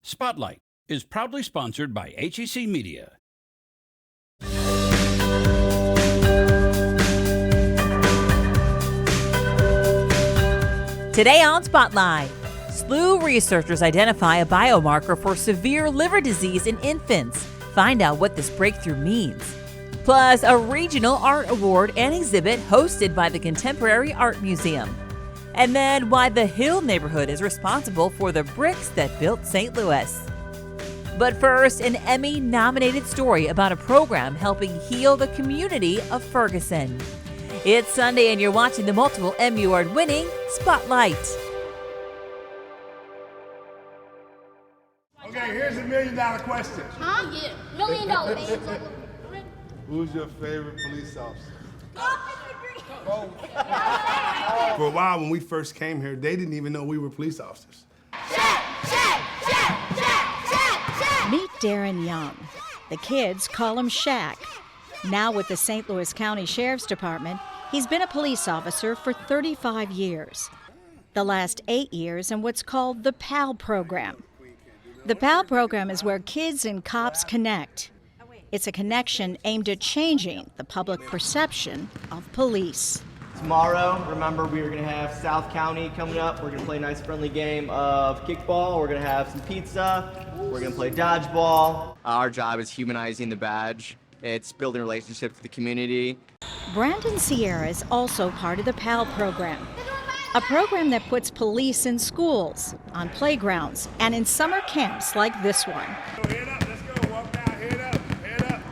Spotlight is proudly sponsored by HEC Media. Today on Spotlight, SLU researchers identify a biomarker for severe liver disease in infants. Find out what this breakthrough means. Plus, a regional art award and exhibit hosted by the Contemporary Art Museum. And then why the Hill neighborhood is responsible for the bricks that built St. Louis. But first, an Emmy-nominated story about a program helping heal the community of Ferguson. It's Sunday and you're watching the multiple Emmy Award-winning Spotlight. Okay, here's $1 million question. Huh? Yeah. $1 million. Who's your favorite police officer? For a while, when we first came here, they didn't even know we were police officers. Meet Darren Young. The kids call him Shaq. Now with the St. Louis County Sheriff's Department, he's been a police officer for 35 years. The last 8 years in what's called the PAL program. The PAL program is where kids and cops connect. It's a connection aimed at changing the public perception of police. Tomorrow, remember, we are going to have South County coming up. We're going to play a nice friendly game of kickball. We're going to have some pizza. We're going to play dodgeball. Our job is humanizing the badge. It's building relationships with the community. Brandon Sierra is also part of the PAL program, a program that puts police in schools, on playgrounds, and in summer camps like this one. Head up, let's go. Walk down, head up, head up,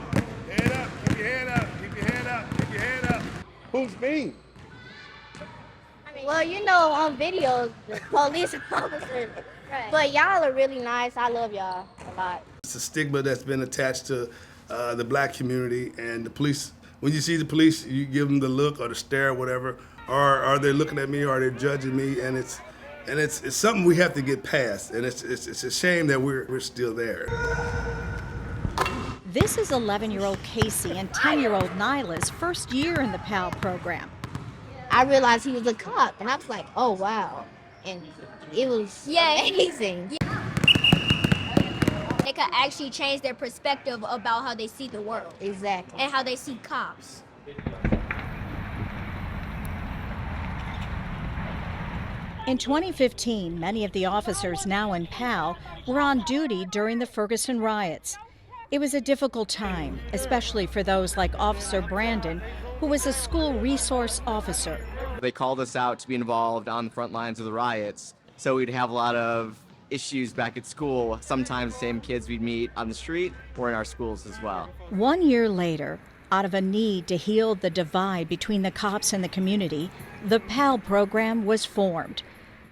head up. Keep your head up, keep your head up, keep your head up. Who's me? Well, you know, on videos, the police officers. Right. But y'all are really nice. I love y'all a lot. It's a stigma that's been attached to the black community, and the police. When you see the police, you give them the look or the stare or whatever, or are they looking at me or are they judging me? And it's something we have to get past, and it's a shame that we're still there. This is 11-year-old Casey and 10-year-old Nyla's first year in the PAL program. I realized he was a cop, and I was like, oh, wow. And it was amazing. They could actually change their perspective about how they see the world. Exactly. And how they see cops. In 2015, many of the officers now in PAL were on duty during the Ferguson riots. It was a difficult time, especially for those like Officer Brandon, who was a school resource officer. They called us out to be involved on the front lines of the riots, so we'd have a lot of issues back at school. Sometimes the same kids we'd meet on the street or in our schools as well. 1 year later, out of a need to heal the divide between the cops and the community, the PAL program was formed.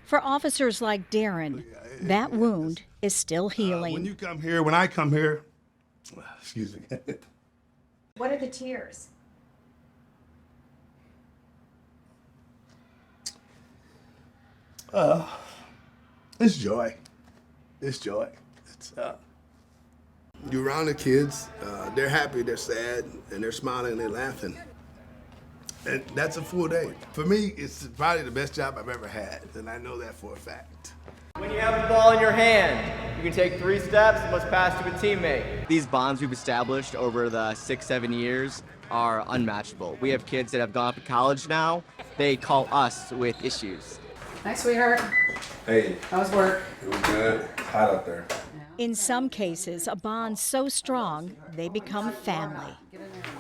For officers like Darren, that wound is still healing. When I come here, excuse me. What are the tears? It's joy. It's joy. You're around the kids, they're happy, they're sad, and they're smiling and they're laughing. And that's a full day. For me, it's probably the best job I've ever had, and I know that for a fact. When you have the ball in your hand, you can take 3 steps and must pass to a teammate. These bonds we've established over the 6-7 years are unmatchable. We have kids that have gone up to college now. They call us with issues. Hi, sweetheart. Hey. How's work? It was good. It's hot up there. In some cases, a bond so strong, they become family.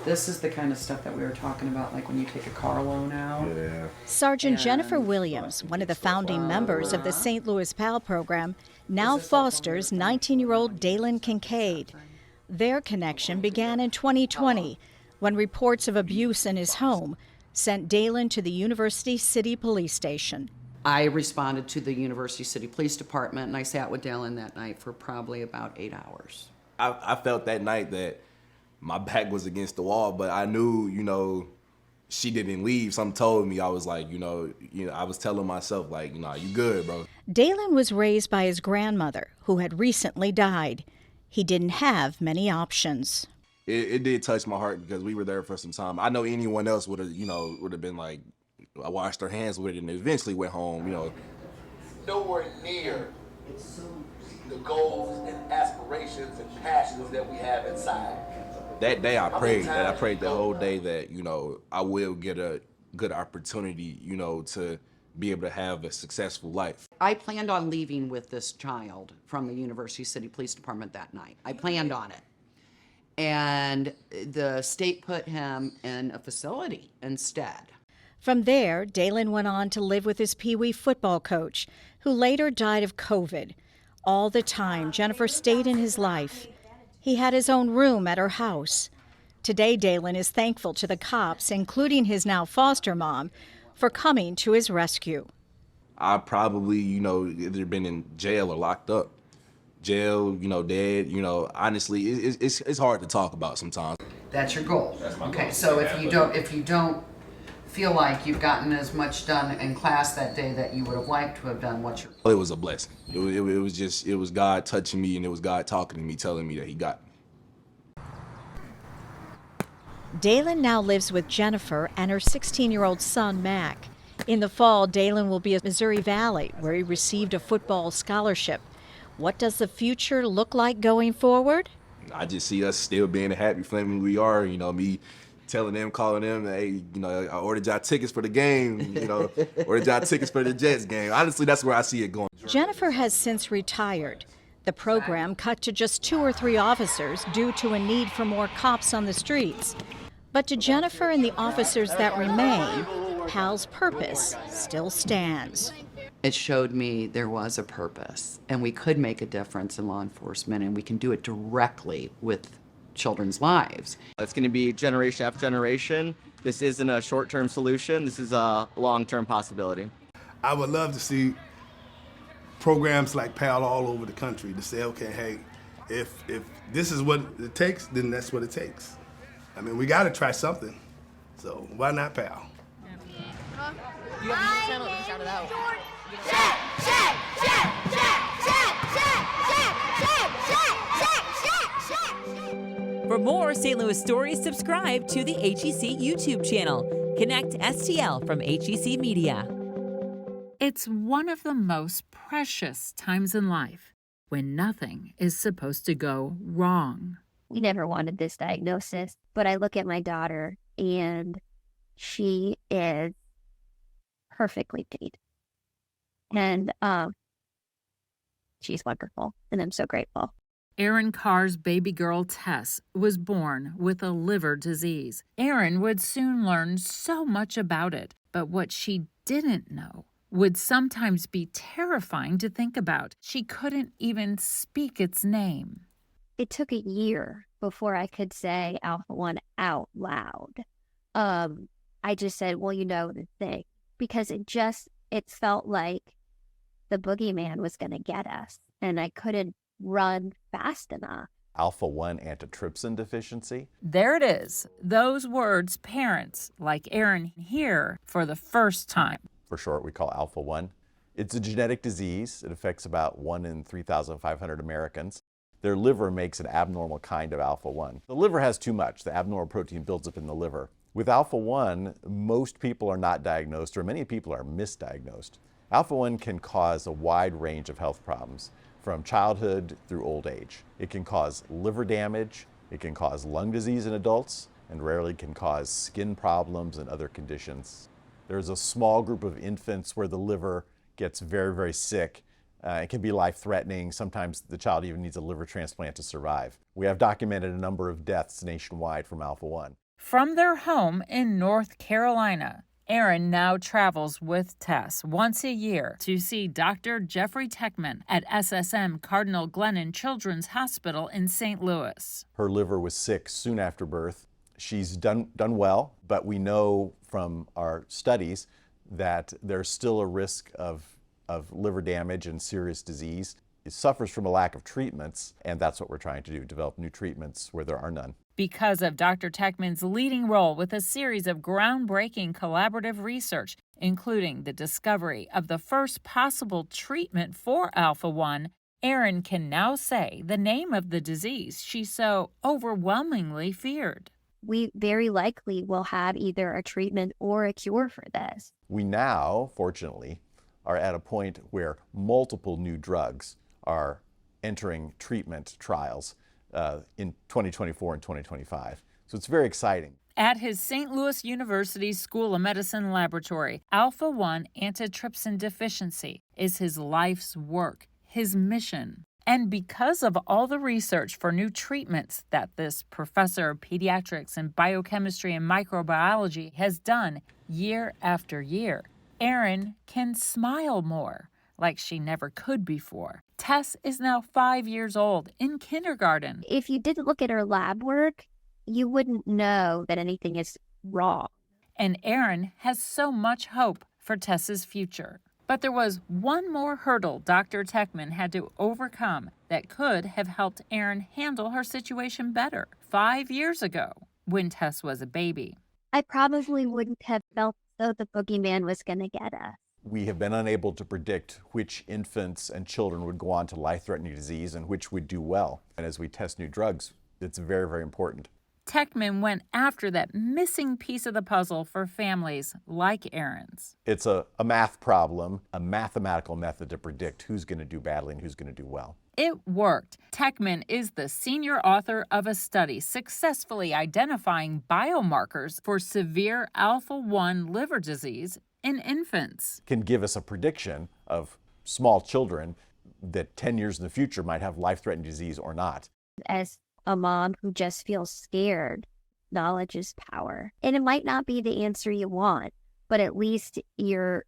This is the kind of stuff that we were talking about, like when you take a car loan out. Yeah. Sergeant Jennifer Williams, one of the founding members of the St. Louis PAL program, now fosters 19-year-old Dalen Kincaid. Their connection began in 2020 when reports of abuse in his home sent Dalen to the University City Police Station. I responded to the University City Police Department, and I sat with Dalen that night for probably about 8 hours. I felt that night that my back was against the wall, but I knew, she didn't leave. Something told me. I was like, I was telling myself, like, you good, bro. Dalen was raised by his grandmother, who had recently died. He didn't have many options. It did touch my heart because we were there for some time. I know anyone else would have been like, I washed their hands with it and eventually went home, Nowhere near the goals and aspirations and passions that we have inside. That day I prayed, and I prayed the whole day that, you know, I will get a good opportunity, you know, to be able to have a successful life. I planned on leaving with this child from the University City Police Department that night. I planned on it. And the state put him in a facility instead. From there, Dalen went on to live with his Pee Wee football coach, who later died of COVID. All the time, Jennifer stayed in his life. He had his own room at her house. Today, Dalen is thankful to the cops, including his now foster mom, for coming to his rescue. I probably, you know, either been in jail or locked up. Jail, you know, dead, you know, honestly, it's hard to talk about sometimes. That's your goal. Okay, so if you don't feel like you've gotten as much done in class that day that you would have liked to have done, what's your goal? It was a blessing. It was God touching me, and it was God talking to me, telling me that he got me. Dalen now lives with Jennifer and her 16-year-old son, Mac. In the fall, Dalen will be at Missouri Valley, where he received a football scholarship. What does the future look like going forward? I just see us still being the happy family we are, you know, me telling them, calling them, hey, you know, I ordered y'all tickets for the game, you know, ordered y'all tickets for the Jets game. Honestly, that's where I see it going. Jennifer has since retired. The program cut to just 2 or 3 officers due to a need for more cops on the streets. But to Jennifer and the officers that remain, PAL's purpose still stands. It showed me there was a purpose, and we could make a difference in law enforcement, and we can do it directly with children's lives. It's going to be generation after generation. This isn't a short-term solution. This is a long-term possibility. I would love to see programs like PAL all over the country to say, okay, hey, if this is what it takes, then that's what it takes. I mean, we got to try something. So why not PAL? You have a YouTube channel? You can shout it out. For more St. Louis stories, subscribe to the HEC YouTube channel. Connect STL from HEC Media. It's one of the most precious times in life when nothing is supposed to go wrong. We never wanted this diagnosis, but I look at my daughter and she is perfectly made. And she's wonderful, and I'm so grateful. Erin Carr's baby girl Tess was born with a liver disease. Erin would soon learn so much about it, but what she didn't know would sometimes be terrifying to think about. She couldn't even speak its name. It took a year before I could say Alpha 1 out loud. I just said, well, you know the thing, because it felt like the boogeyman was going to get us, and I couldn't run fast enough. Alpha 1 antitrypsin deficiency. There it is. Those words parents like Erin hear for the first time. For short, we call Alpha 1. It's a genetic disease. It affects about 1 in 3,500 Americans. Their liver makes an abnormal kind of Alpha 1. The liver has too much. The abnormal protein builds up in the liver. With Alpha 1, most people are not diagnosed, or many people are misdiagnosed. Alpha 1 can cause a wide range of health problems, from childhood through old age. It can cause liver damage, it can cause lung disease in adults, and rarely can cause skin problems and other conditions. There's a small group of infants where the liver gets very, very sick. It can be life-threatening. Sometimes the child even needs a liver transplant to survive. We have documented a number of deaths nationwide from Alpha 1. From their home in North Carolina, Erin now travels with Tess once a year to see Dr. Jeffrey Techman at SSM Cardinal Glennon Children's Hospital in St. Louis. Her liver was sick soon after birth. She's done well, but we know from our studies that there's still a risk of liver damage and serious disease. It suffers from a lack of treatments, and that's what we're trying to do, develop new treatments where there are none. Because of Dr. Techman's leading role with a series of groundbreaking collaborative research, including the discovery of the first possible treatment for Alpha 1, Erin can now say the name of the disease she so overwhelmingly feared. We very likely will have either a treatment or a cure for this. We now, fortunately, are at a point where multiple new drugs are entering treatment trials in 2024 and 2025. So it's very exciting. At his St. Louis University School of Medicine laboratory, alpha-1 antitrypsin deficiency is his life's work, his mission. And because of all the research for new treatments that this professor of pediatrics and biochemistry and microbiology has done year after year, Erin can smile more, like she never could before. Tess is now 5 years old, in kindergarten. If you didn't look at her lab work, you wouldn't know that anything is wrong. And Erin has so much hope for Tess's future. But there was one more hurdle Dr. Techman had to overcome that could have helped Erin handle her situation better 5 years ago when Tess was a baby. I probably wouldn't have felt though the boogeyman was going to get us. We have been unable to predict which infants and children would go on to life-threatening disease and which would do well. And as we test new drugs, it's very, very important. Techman went after that missing piece of the puzzle for families like Erin's. It's a math problem, a mathematical method to predict who's going to do badly and who's going to do well. It worked. Techman is the senior author of a study successfully identifying biomarkers for severe alpha-1 liver disease in infants. Can give us a prediction of small children that 10 years in the future might have life-threatening disease or not. As a mom who just feels scared, knowledge is power. And it might not be the answer you want, but at least you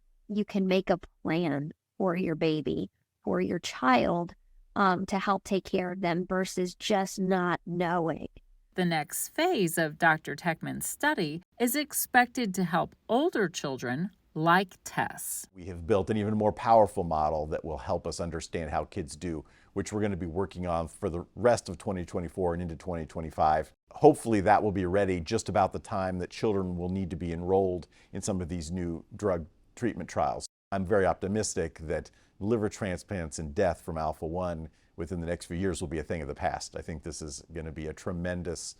can make a plan for your baby, for your child, to help take care of them versus just not knowing. The next phase of Dr. Techman's study is expected to help older children like Tess. We have built an even more powerful model that will help us understand how kids do, which we're going to be working on for the rest of 2024 and into 2025. Hopefully that will be ready just about the time that children will need to be enrolled in some of these new drug treatment trials. I'm very optimistic that liver transplants and death from alpha-1 within the next few years will be a thing of the past. I think this is going to be a tremendous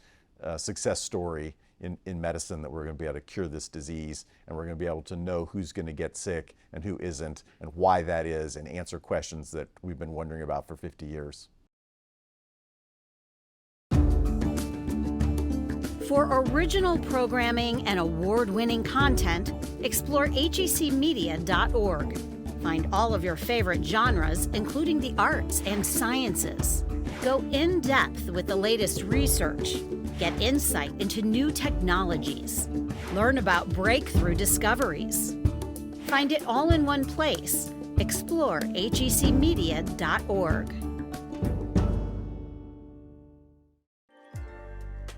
success story in medicine, that we're going to be able to cure this disease, and we're going to be able to know who's going to get sick and who isn't, and why that is, and answer questions that we've been wondering about for 50 years. For original programming and award-winning content, explore hecmedia.org. Find all of your favorite genres, including the arts and sciences. Go in-depth with the latest research. Get insight into new technologies. Learn about breakthrough discoveries. Find it all in one place. Explore hecmedia.org.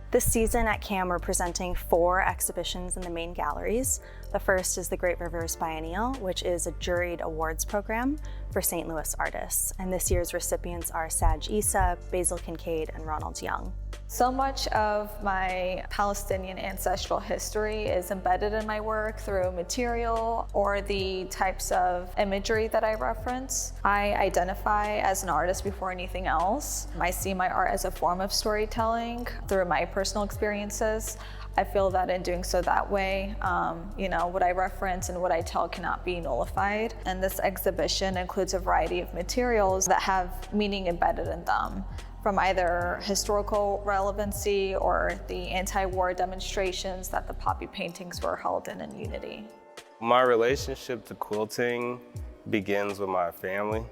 This season at CAM, we're presenting 4 exhibitions in the main galleries. The first is the Great Rivers Biennial, which is a juried awards program for St. Louis artists. And this year's recipients are Saj Issa, Basil Kincaid, and Ronald Young. So much of my Palestinian ancestral history is embedded in my work through material or the types of imagery that I reference. I identify as an artist before anything else. I see my art as a form of storytelling through my personal experiences. I feel that in doing so that way, what I reference and what I tell cannot be nullified. And this exhibition includes a variety of materials that have meaning embedded in them, from either historical relevancy or the anti-war demonstrations that the poppy paintings were held in unity. My relationship to quilting begins with my family.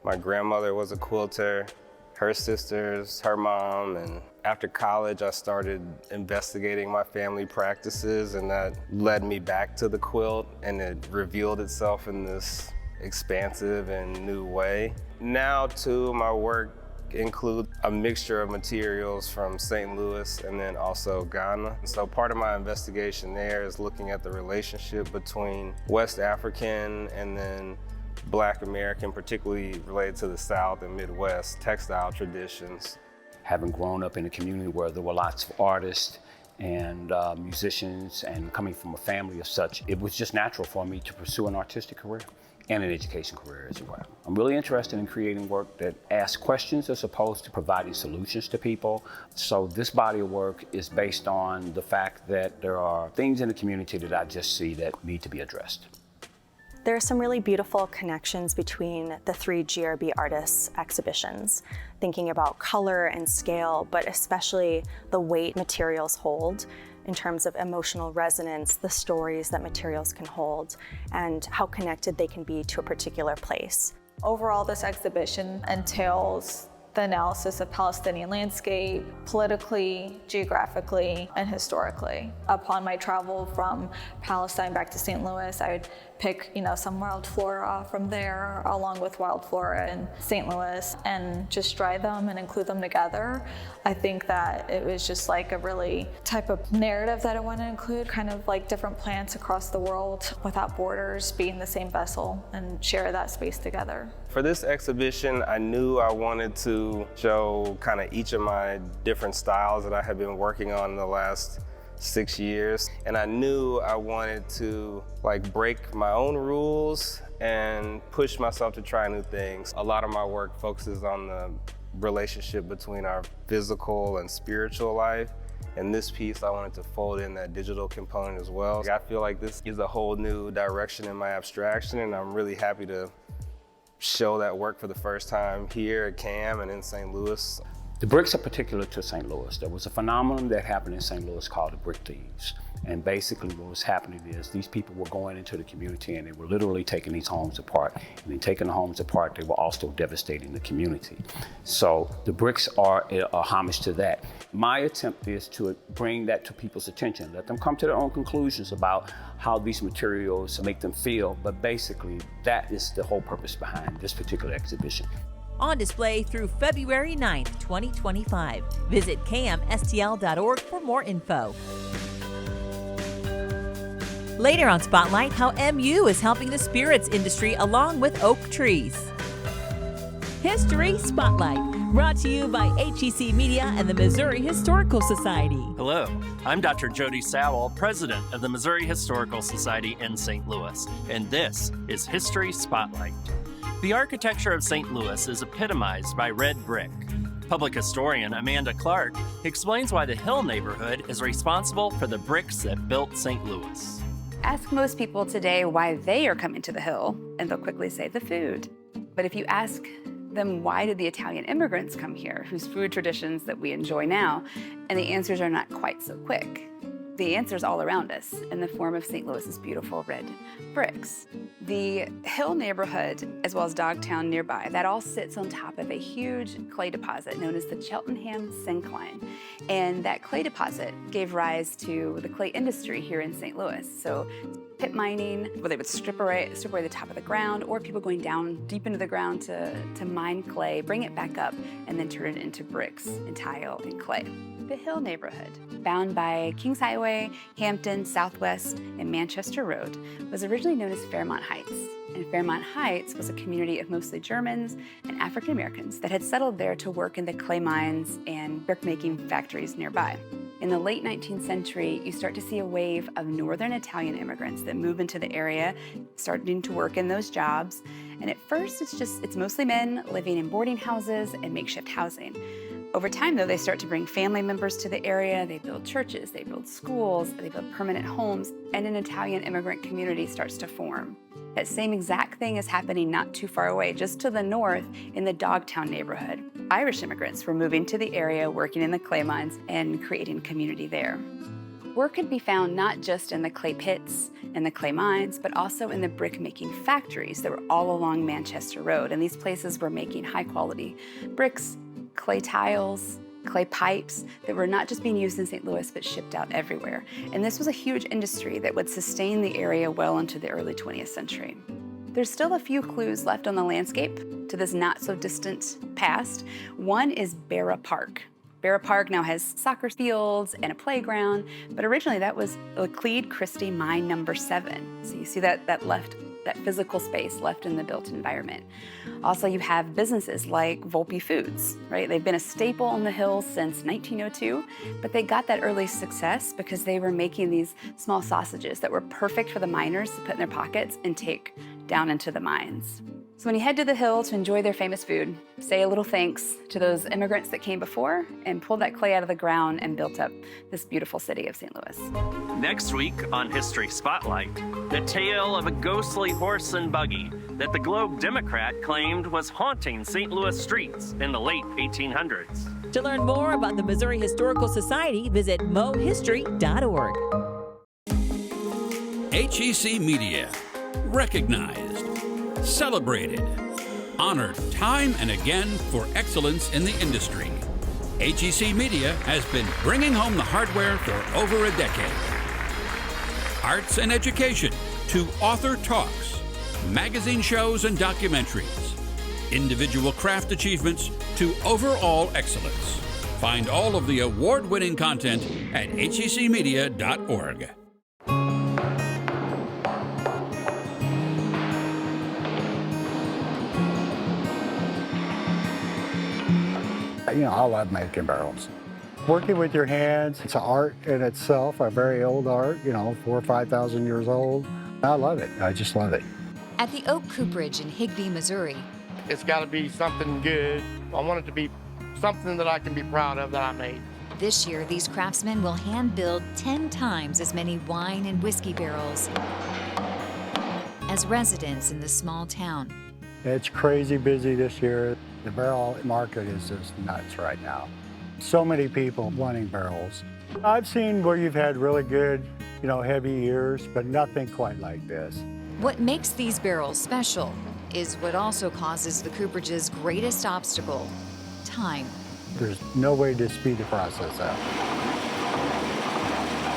My grandmother was a quilter, her sisters, her mom, and after college I started investigating my family practices, and that led me back to the quilt, and it revealed itself in this expansive and new way. Now too, my work include a mixture of materials from St. Louis and then also Ghana. So part of my investigation there is looking at the relationship between West African and then Black American, particularly related to the South and Midwest textile traditions. Having grown up in a community where there were lots of artists and musicians, and coming from a family of such, it was just natural for me to pursue an artistic career and an education career as well. I'm really interested in creating work that asks questions as opposed to providing solutions to people. So this body of work is based on the fact that there are things in the community that I just see that need to be addressed. There are some really beautiful connections between the 3 GRB artists' exhibitions, thinking about color and scale, but especially the weight materials hold in terms of emotional resonance, the stories that materials can hold, and how connected they can be to a particular place. Overall, this exhibition entails the analysis of Palestinian landscape, politically, geographically, and historically. Upon my travel from Palestine back to St. Louis, I would pick, some wild flora from there, along with wild flora in St. Louis, and just dry them and include them together. I think that it was just like a really type of narrative that I want to include, kind of like different plants across the world without borders, be in the same vessel and share that space together. For this exhibition, I knew I wanted to show kind of each of my different styles that I had been working on in the last 6 years. And I knew I wanted to break my own rules and push myself to try new things. A lot of my work focuses on the relationship between our physical and spiritual life. In this piece, I wanted to fold in that digital component as well. I feel like this is a whole new direction in my abstraction, and I'm really happy to show that work for the first time here at CAM and in St. Louis. The bricks are particular to St. Louis. There was a phenomenon that happened in St. Louis called the brick thieves. And basically what was happening is these people were going into the community and they were literally taking these homes apart. And in taking the homes apart, they were also devastating the community. So the bricks are a homage to that. My attempt is to bring that to people's attention, let them come to their own conclusions about how these materials make them feel. But basically, that is the whole purpose behind this particular exhibition. On display through February 9th, 2025. Visit kmstl.org for more info. Later on Spotlight, how MU is helping the spirits industry along with oak trees. History Spotlight, brought to you by HEC Media and the Missouri Historical Society. Hello, I'm Dr. Jody Sowell, President of the Missouri Historical Society in St. Louis, and this is History Spotlight. The architecture of St. Louis is epitomized by red brick. Public historian Amanda Clark explains why the Hill neighborhood is responsible for the bricks that built St. Louis. Ask most people today why they are coming to the Hill, and they'll quickly say the food. But if you ask them why did the Italian immigrants come here, whose food traditions that we enjoy now, and the answers are not quite so quick. The answer's all around us in the form of St. Louis's beautiful red bricks. The Hill neighborhood, as well as Dogtown nearby, that all sits on top of a huge clay deposit known as the Cheltenham Syncline. And that clay deposit gave rise to the clay industry here in St. Louis. So pit mining, where they would strip away the top of the ground, or people going down deep into the ground to mine clay, bring it back up, and then turn it into bricks and tile and clay. The Hill neighborhood, bound by Kings Highway, Hampton, Southwest, and Manchester Road, was originally known as Fairmont Heights. And Fairmont Heights was a community of mostly Germans and African Americans that had settled there to work in the clay mines and brick-making factories nearby. In the late 19th century, you start to see a wave of northern Italian immigrants that move into the area, starting to work in those jobs. And at first, it's mostly men living in boarding houses and makeshift housing. Over time, though, they start to bring family members to the area. They build churches, they build schools, they build permanent homes, and an Italian immigrant community starts to form. That same exact thing is happening not too far away, just to the north in the Dogtown neighborhood. Irish immigrants were moving to the area, working in the clay mines, and creating community there. Work could be found not just in the clay pits and the clay mines, but also in the brick-making factories that were all along Manchester Road. And these places were making high-quality bricks, clay tiles, clay pipes that were not just being used in St. Louis, but shipped out everywhere. And this was a huge industry that would sustain the area well into the early 20th century. There's still a few clues left on the landscape to this not-so-distant past. One is Barra Park. Barra Park now has soccer fields and a playground, but originally that was Laclede Christie Mine number 7. So you see that physical space left in the built environment. Also, you have businesses like Volpe Foods, right? They've been a staple on the Hill since 1902, but they got that early success because they were making these small sausages that were perfect for the miners to put in their pockets and take down into the mines. So when you head to the hill to enjoy their famous food, say a little thanks to those immigrants that came before and pulled that clay out of the ground and built up this beautiful city of St. Louis. Next week on History Spotlight, the tale of a ghostly horse and buggy that the Globe Democrat claimed was haunting St. Louis streets in the late 1800s. To learn more about the Missouri Historical Society, visit mohistory.org. HEC Media. Recognized, celebrated, honored time and again for excellence in the industry. HEC Media has been bringing home the hardware for over a decade. Arts and education to author talks, magazine shows and documentaries, individual craft achievements to overall excellence. Find all of the award-winning content at hecmedia.org. You know, I love making barrels. Working with your hands, it's an art in itself, a very old art, you know, 4,000 or 5,000 years old. I love it. I just love it. At the Oak Cooperage in Higbee, Missouri. It's got to be something good. I want it to be something that I can be proud of that I made. This year, these craftsmen will hand build 10 times as many wine and whiskey barrels as residents in the small town. It's crazy busy this year. The barrel market is just nuts right now. So many people wanting barrels. I've seen where you've had really good, you know, heavy years, but nothing quite like this. What makes these barrels special is what also causes the cooperage's greatest obstacle: time. There's no way to speed the process up.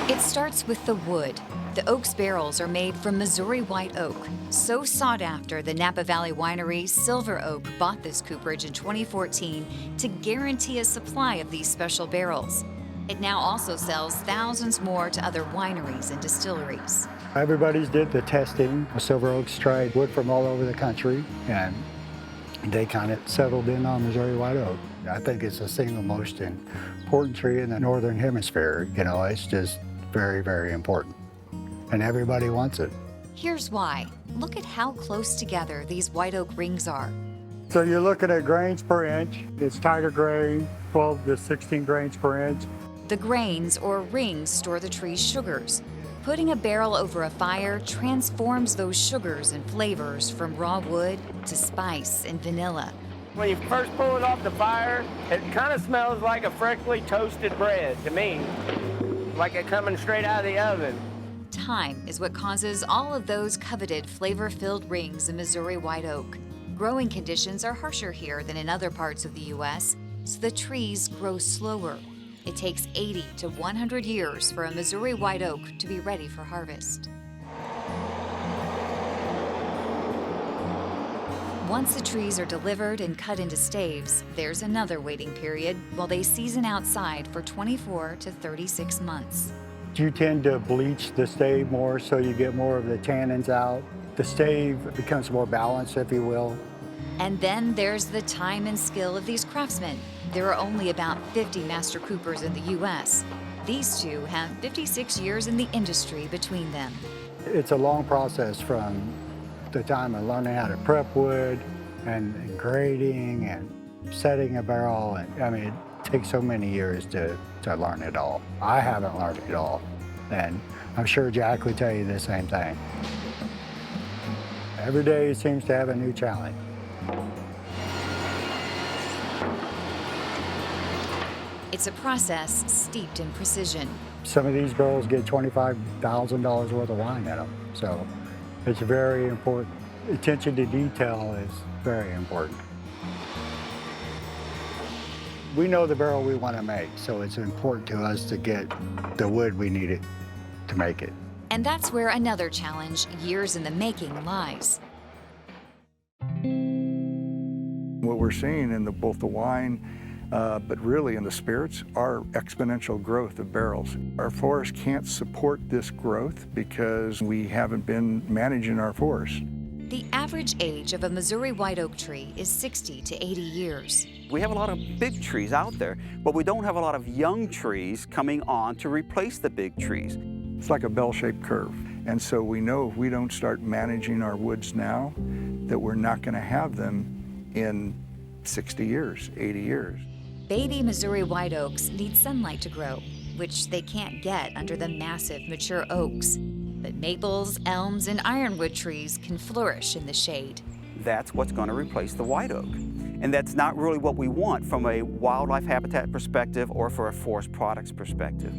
It starts with the wood. The oak's barrels are made from Missouri white oak. So sought after, the Napa Valley winery Silver Oak bought this cooperage in 2014 to guarantee a supply of these special barrels. It now also sells thousands more to other wineries and distilleries. Everybody's did the testing. Silver Oaks tried wood from all over the country, and they kind of settled in on Missouri white oak. I think it's the single most important tree in the Northern Hemisphere. You know, it's just very, very important. And everybody wants it. Here's why. Look at how close together these white oak rings are. So you're looking at grains per inch. It's tighter grain, 12 to 16 grains per inch. The grains or rings store the tree's sugars. Putting a barrel over a fire transforms those sugars and flavors from raw wood to spice and vanilla. When you first pull it off the fire, it kind of smells like a freshly toasted bread to me, like it coming straight out of the oven. Time is what causes all of those coveted flavor-filled rings in Missouri white oak. Growing conditions are harsher here than in other parts of the U.S., so the trees grow slower. It takes 80 to 100 years for a Missouri white oak to be ready for harvest. Once the trees are delivered and cut into staves, there's another waiting period while they season outside for 24 to 36 months. You tend to bleach the stave more so you get more of the tannins out. The stave becomes more balanced, if you will. And then there's the time and skill of these craftsmen. There are only about 50 master coopers in the U.S. These two have 56 years in the industry between them. It's a long process from the time of learning how to prep wood and grading and setting a barrel. And I mean, it takes so many years to learn it all. I haven't learned it all, and I'm sure Jack would tell you the same thing. Every day seems to have a new challenge. It's a process steeped in precision. Some of these barrels get $25,000 worth of wine in them, so it's very important. Attention to detail is very important. We know the barrel we want to make, so it's important to us to get the wood we needed to make it. And that's where another challenge, years in the making, lies. What we're seeing in both the wine, but really in the spirits, are exponential growth of barrels. Our forest can't support this growth because we haven't been managing our forest. The average age of a Missouri white oak tree is 60 to 80 years. We have a lot of big trees out there, but we don't have a lot of young trees coming on to replace the big trees. It's like a bell-shaped curve. And so we know if we don't start managing our woods now, that we're not going to have them in 60 years, 80 years. Baby Missouri white oaks need sunlight to grow, which they can't get under the massive mature oaks. But maples, elms, and ironwood trees can flourish in the shade. That's what's going to replace the white oak. And that's not really what we want from a wildlife habitat perspective or for a forest products perspective.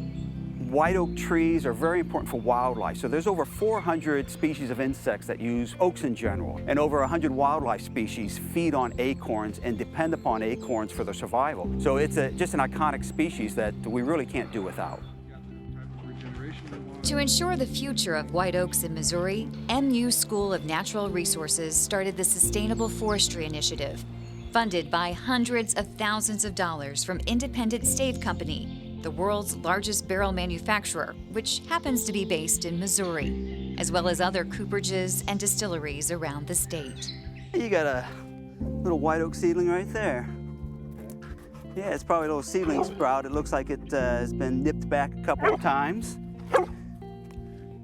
White oak trees are very important for wildlife. So there's over 400 species of insects that use oaks in general, and over 100 wildlife species feed on acorns and depend upon acorns for their survival. So it's just an iconic species that we really can't do without. To ensure the future of white oaks in Missouri, MU School of Natural Resources started the Sustainable Forestry Initiative, funded by hundreds of thousands of dollars from Independent Stave Company, the world's largest barrel manufacturer, which happens to be based in Missouri, as well as other cooperages and distilleries around the state. You got a little white oak seedling right there. Yeah, it's probably a little seedling sprout. It looks like it has been nipped back a couple of times.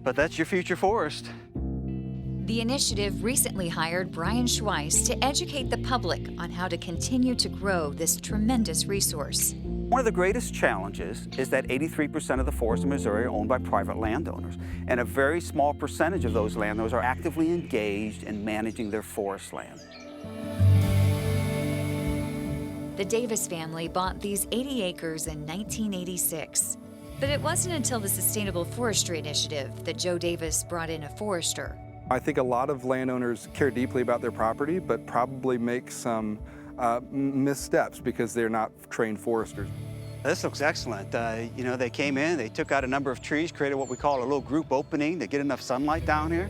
But that's your future forest. The initiative recently hired Brian Schweiss to educate the public on how to continue to grow this tremendous resource. One of the greatest challenges is that 83% of the forests in Missouri are owned by private landowners, and a very small percentage of those landowners are actively engaged in managing their forest land. The Davis family bought these 80 acres in 1986. But it wasn't until the Sustainable Forestry Initiative that Joe Davis brought in a forester. I think a lot of landowners care deeply about their property, but probably make some missteps because they're not trained foresters. This looks excellent. You know, they came in, they took out a number of trees, created what we call a little group opening to get enough sunlight down here.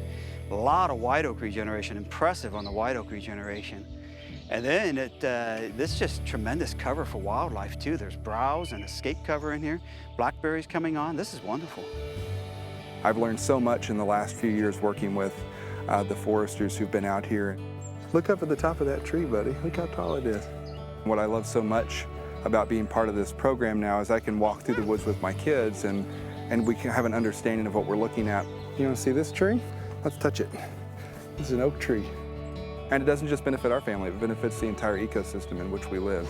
A lot of white oak regeneration, impressive on the white oak regeneration. And then this is just tremendous cover for wildlife too. There's browse and escape cover in here. Blackberries coming on. This is wonderful. I've learned so much in the last few years working with the foresters who've been out here. Look up at the top of that tree, buddy. Look how tall it is. What I love so much about being part of this program now is I can walk through the woods with my kids and we can have an understanding of what we're looking at. You want to see this tree? Let's touch it. This is an oak tree. And it doesn't just benefit our family, it benefits the entire ecosystem in which we live.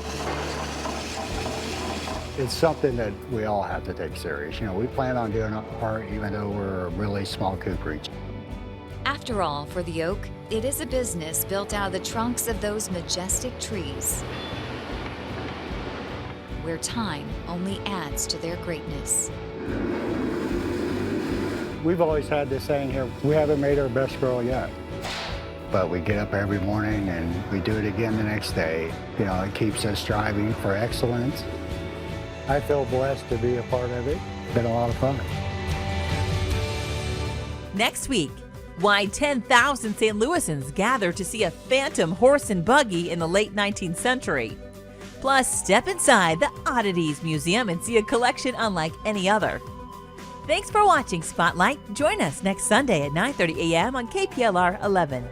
It's something that we all have to take serious. You know, we plan on doing our part even though we're a really small cooperage. After all, for the oak, it is a business built out of the trunks of those majestic trees, where time only adds to their greatness. We've always had this saying here, we haven't made our best girl yet. But we get up every morning and we do it again the next day. You know, it keeps us striving for excellence. I feel blessed to be a part of it. It's been a lot of fun. Next week, why 10,000 St. Louisans gathered to see a phantom horse and buggy in the late 19th century. Plus, step inside the Oddities Museum and see a collection unlike any other. Thanks for watching Spotlight. Join us next Sunday at 9:30 a.m. on KPLR 11.